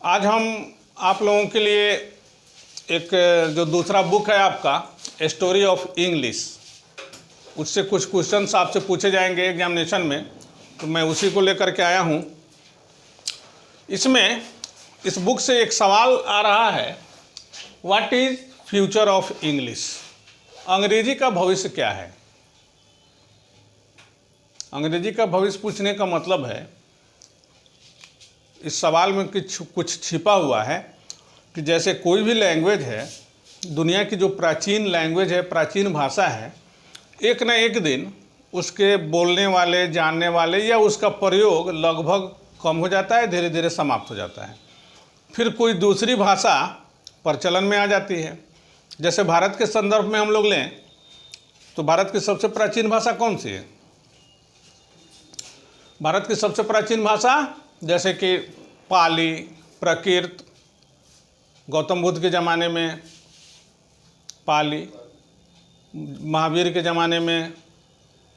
आज हम आप लोगों के लिए एक जो दूसरा बुक है आपका स्टोरी ऑफ इंग्लिश, उससे कुछ क्वेश्चंस आपसे पूछे जाएंगे एग्जामिनेशन में, तो मैं उसी को लेकर के आया हूँ। इसमें इस बुक से एक सवाल आ रहा है, what is future of English? अंग्रेजी का भविष्य क्या है? अंग्रेजी का भविष्य पूछने का मतलब है, इस सवाल में कुछ छिपा हुआ है कि जैसे कोई भी लैंग्वेज है, दुनिया की जो प्राचीन लैंग्वेज है, प्राचीन भाषा है, एक न एक दिन उसके बोलने वाले, जानने वाले या उसका प्रयोग लगभग कम हो जाता है, धीरे धीरे समाप्त हो जाता है। फिर कोई दूसरी भाषा प्रचलन में आ जाती है। जैसे भारत के संदर्भ में हम लोग लें तो भारत की सबसे प्राचीन भाषा कौन सी है? भारत की सबसे प्राचीन भाषा जैसे कि पाली, प्राकृत, गौतम बुद्ध के ज़माने में पाली, महावीर के ज़माने में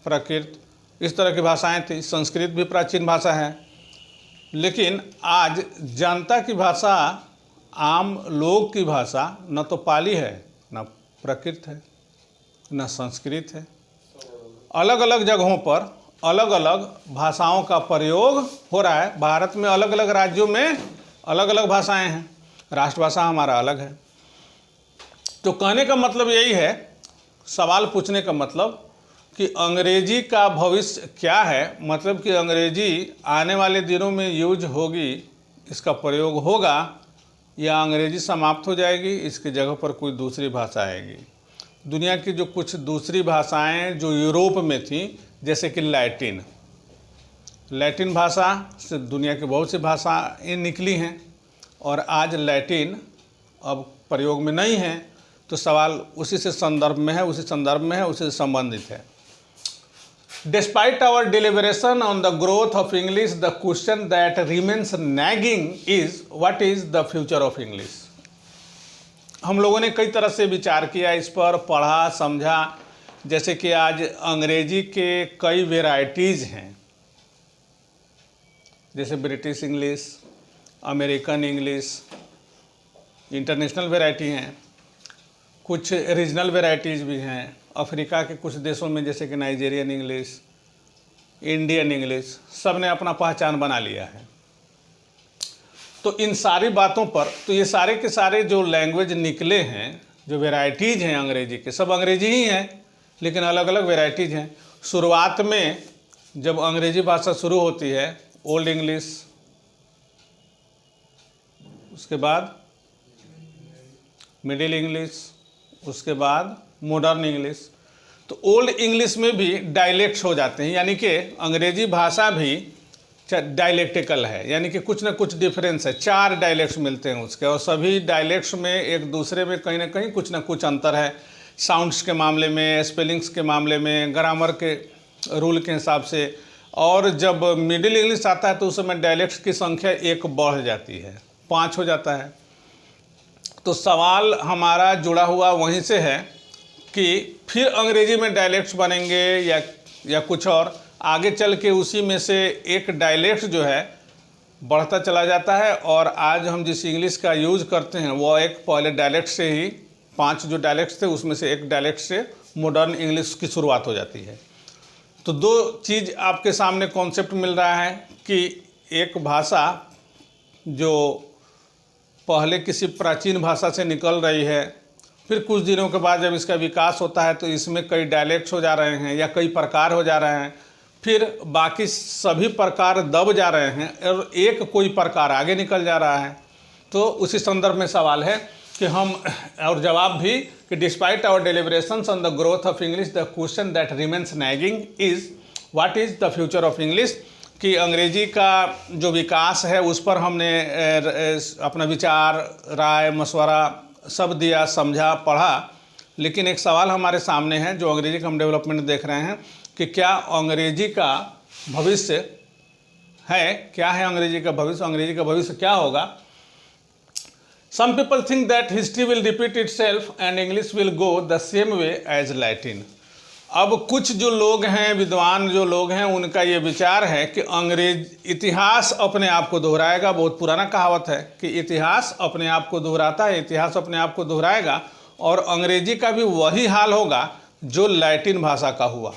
प्राकृत, इस तरह की भाषाएं थी। संस्कृत भी प्राचीन भाषा है। लेकिन आज जनता की भाषा, आम लोग की भाषा न तो पाली है, न प्राकृत है, न संस्कृत है। अलग अलग जगहों पर अलग अलग भाषाओं का प्रयोग हो रहा है। भारत में अलग अलग राज्यों में अलग अलग भाषाएं हैं, राष्ट्रभाषा हमारा अलग है। तो कहने का मतलब यही है, सवाल पूछने का मतलब कि अंग्रेजी का भविष्य क्या है, मतलब कि अंग्रेजी आने वाले दिनों में यूज होगी, इसका प्रयोग होगा, या अंग्रेजी समाप्त हो जाएगी, इसकी जगह पर कोई दूसरी भाषा आएगी। दुनिया की जो कुछ दूसरी भाषाएं जो यूरोप में थी, जैसे कि लैटिन भाषा से दुनिया की बहुत सी भाषाएं निकली हैं और आज लैटिन अब प्रयोग में नहीं है। तो सवाल उसी से संदर्भ में है, उसी संदर्भ में है, उसी से संबंधित है। Despite our deliberation on the growth of English, the question that remains nagging is what is the future of English? हम लोगों ने कई तरह से विचार किया, इस पर पढ़ा, समझा। जैसे कि आज अंग्रेजी के कई वेराइटीज़ हैं, जैसे British English, American English, international variety हैं, कुछ रीजनल वैरायटीज़ भी हैं। अफ्रीका के कुछ देशों में जैसे कि नाइजीरियन इंग्लिश, इंडियन इंग्लिश, सब ने अपना पहचान बना लिया है। तो इन सारी बातों पर, तो ये सारे के सारे जो लैंग्वेज निकले हैं, जो वैरायटीज़ हैं अंग्रेजी के, सब अंग्रेजी ही हैं, लेकिन अलग अलग वैरायटीज़ हैं। शुरुआत में जब अंग्रेजी भाषा शुरू होती है, ओल्ड इंग्लिश, उसके बाद मिडिल इंग्लिश, उसके बाद मॉडर्न इंग्लिश। तो ओल्ड इंग्लिश में भी डायलेक्ट्स हो जाते हैं, यानी कि अंग्रेजी भाषा भी डायलेक्टिकल है, यानी कि कुछ ना कुछ डिफरेंस है। 4 डायलेक्ट्स मिलते हैं उसके, और सभी डायलेक्ट्स में एक दूसरे में कहीं ना कहीं कुछ ना कुछ अंतर है। साउंड्स के मामले में, स्पेलिंग्स के मामले में, ग्रामर के रूल के हिसाब से। और जब मिडिल इंग्लिश आता है तो उस समय डायलेक्ट्स की संख्या 1 बढ़ जाती है, 5 हो जाता है। तो सवाल हमारा जुड़ा हुआ वहीं से है कि फिर अंग्रेजी में डायलेक्ट्स बनेंगे या कुछ और, आगे चल के उसी में से एक डायलेक्ट जो है बढ़ता चला जाता है। और आज हम जिस इंग्लिश का यूज़ करते हैं वो एक पहले डायलेक्ट से ही, 5 जो डायलेक्ट्स थे उसमें से एक डायलेक्ट से मॉडर्न इंग्लिश की शुरुआत हो जाती है। तो 2 चीज़ आपके सामने कॉन्सेप्ट मिल रहा है कि एक भाषा जो पहले किसी प्राचीन भाषा से निकल रही है, फिर कुछ दिनों के बाद जब इसका विकास होता है तो इसमें कई डायलेक्ट्स हो जा रहे हैं या कई प्रकार हो जा रहे हैं, फिर बाकी सभी प्रकार दब जा रहे हैं और एक कोई प्रकार आगे निकल जा रहा है। तो उसी संदर्भ में सवाल है कि हम, और जवाब भी कि despite our deliberations on the growth of English, the question that remains nagging is what is the future of English. कि अंग्रेजी का जो विकास है उस पर हमने अपना विचार, राय, मशवरा सब दिया, समझा, पढ़ा। लेकिन एक सवाल हमारे सामने है जो अंग्रेजी का हम डेवलपमेंट देख रहे हैं कि क्या अंग्रेजी का भविष्य है, क्या है अंग्रेजी का भविष्य, अंग्रेजी का भविष्य क्या होगा। Some people think that history will repeat itself and English will go the same way as Latin. अब कुछ जो लोग हैं, विद्वान जो लोग हैं, उनका ये विचार है कि अंग्रेज इतिहास अपने आप को दोहराएगा। बहुत पुराना कहावत है कि इतिहास अपने आप को दोहराता है, इतिहास अपने आप को दोहराएगा, और अंग्रेजी का भी वही हाल होगा जो लैटिन भाषा का हुआ।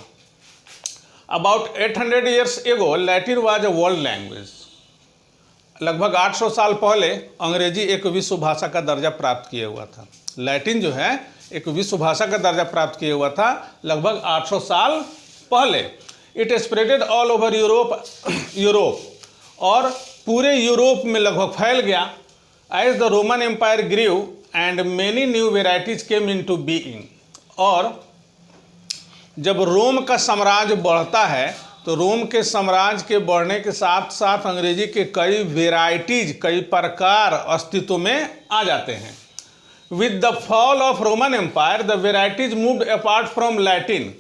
अबाउट 800 years एगो Latin was a world language. लगभग 800 साल पहले अंग्रेजी एक विश्व भाषा का दर्जा प्राप्त किए हुआ था। लैटिन जो है एक विश्व भाषा का दर्जा प्राप्त किए हुआ था लगभग 800 साल पहले। It spreaded all over Europe, और पूरे यूरोप में लगभग फैल गया। As the Roman Empire grew and many new varieties came into being. और जब रोम का साम्राज्य बढ़ता है तो रोम के साम्राज्य के बढ़ने के साथ साथ अंग्रेजी के कई वेराइटीज, कई प्रकार अस्तित्व में आ जाते हैं। With the fall of Roman Empire the varieties moved apart from Latin.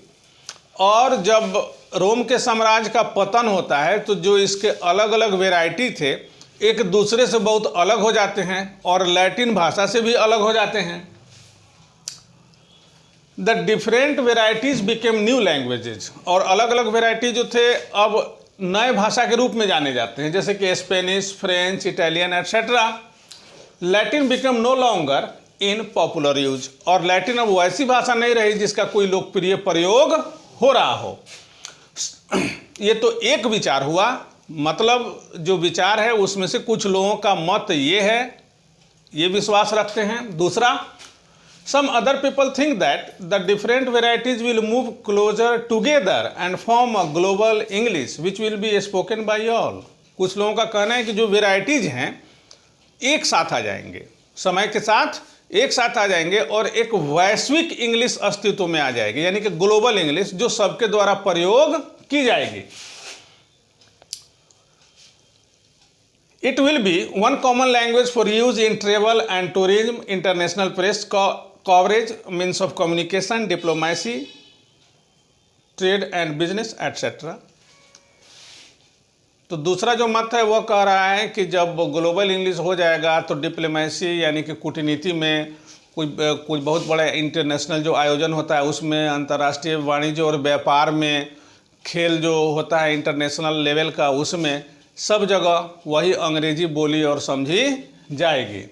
और जब रोम के साम्राज्य का पतन होता है तो जो इसके अलग अलग वेराइटी थे एक दूसरे से बहुत अलग हो जाते हैं और लैटिन भाषा से भी अलग हो जाते हैं। The different varieties became new languages. और अलग अलग वेराइटी जो थे अब नए भाषा के रूप में जाने जाते हैं, जैसे कि Spanish, French, Italian etcetera. Latin become no longer in popular use. और लैटिन अब वैसी भाषा नहीं रही जिसका कोई लोकप्रिय प्रयोग हो रहा हो। ये तो एक विचार हुआ, मतलब जो विचार है उसमें से कुछ लोगों का मत ये है, ये विश्वास रखते हैं। दूसरा, some other people think that the different varieties will move closer together and form a global English which will be spoken by all। कुछ लोगों का कहना है कि जो वेराइटीज हैं एक साथ आ जाएंगे, समय के साथ एक साथ आ जाएंगे और एक वैश्विक इंग्लिश अस्तित्व में आ जाएगी, यानी कि ग्लोबल इंग्लिश जो सबके द्वारा प्रयोग की जाएगी। It will be one common language for use in travel and tourism, international press coverage, means of communication, diplomacy, trade and business, etc। तो दूसरा जो मत है वह कह रहा है कि जब ग्लोबल इंग्लिश हो जाएगा तो डिप्लोमेसी यानी कि कूटनीति में कोई बहुत बड़ा इंटरनेशनल जो आयोजन होता है उसमें, अंतर्राष्ट्रीय वाणिज्य और व्यापार में, खेल जो होता है इंटरनेशनल लेवल का उसमें, सब जगह वही अंग्रेजी बोली और समझी जाएगी।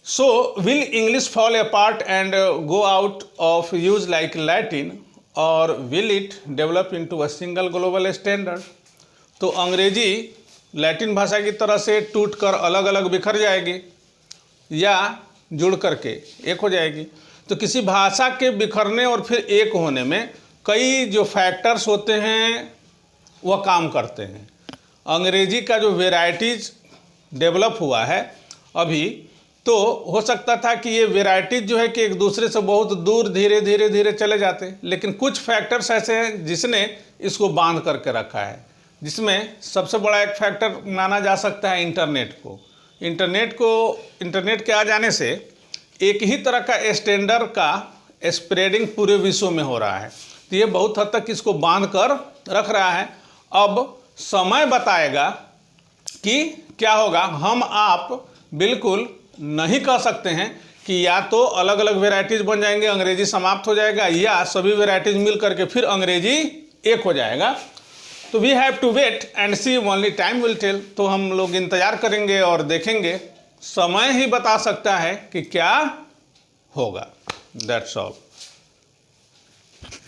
So will English fall apart and go out of use like Latin, or will it develop into a single global standard? तो अंग्रेजी लैटिन भाषा की तरह से टूट कर अलग अलग बिखर जाएगी या जुड़ करके एक हो जाएगी। तो किसी भाषा के बिखरने और फिर एक होने में कई जो फैक्टर्स होते हैं वह काम करते हैं। अंग्रेजी का जो वेराइटीज डेवलप हुआ है अभी, तो हो सकता था कि ये वेराइटीज जो है कि एक दूसरे से बहुत दूर धीरे धीरे धीरे चले जाते, लेकिन कुछ फैक्टर्स ऐसे हैं जिसने इसको बांध करके रखा है, जिसमें सबसे बड़ा एक फैक्टर माना जा सकता है इंटरनेट को। इंटरनेट के आ जाने से एक ही तरह का स्टैंडर्ड का स्प्रेडिंग पूरे विश्व में हो रहा है, तो ये बहुत हद तक इसको बांध कर रख रहा है। अब समय बताएगा कि क्या होगा। हम आप बिल्कुल नहीं कह सकते हैं कि या तो अलग अलग वेराइटीज़ बन जाएंगे, अंग्रेजी समाप्त हो जाएगा, या सभी वेराइटीज़ मिल करके फिर अंग्रेजी एक हो जाएगा। तो we have to wait and see, only time will tell. तो हम लोग इंतज़ार करेंगे और देखेंगे, समय ही बता सकता है कि क्या होगा। That's all.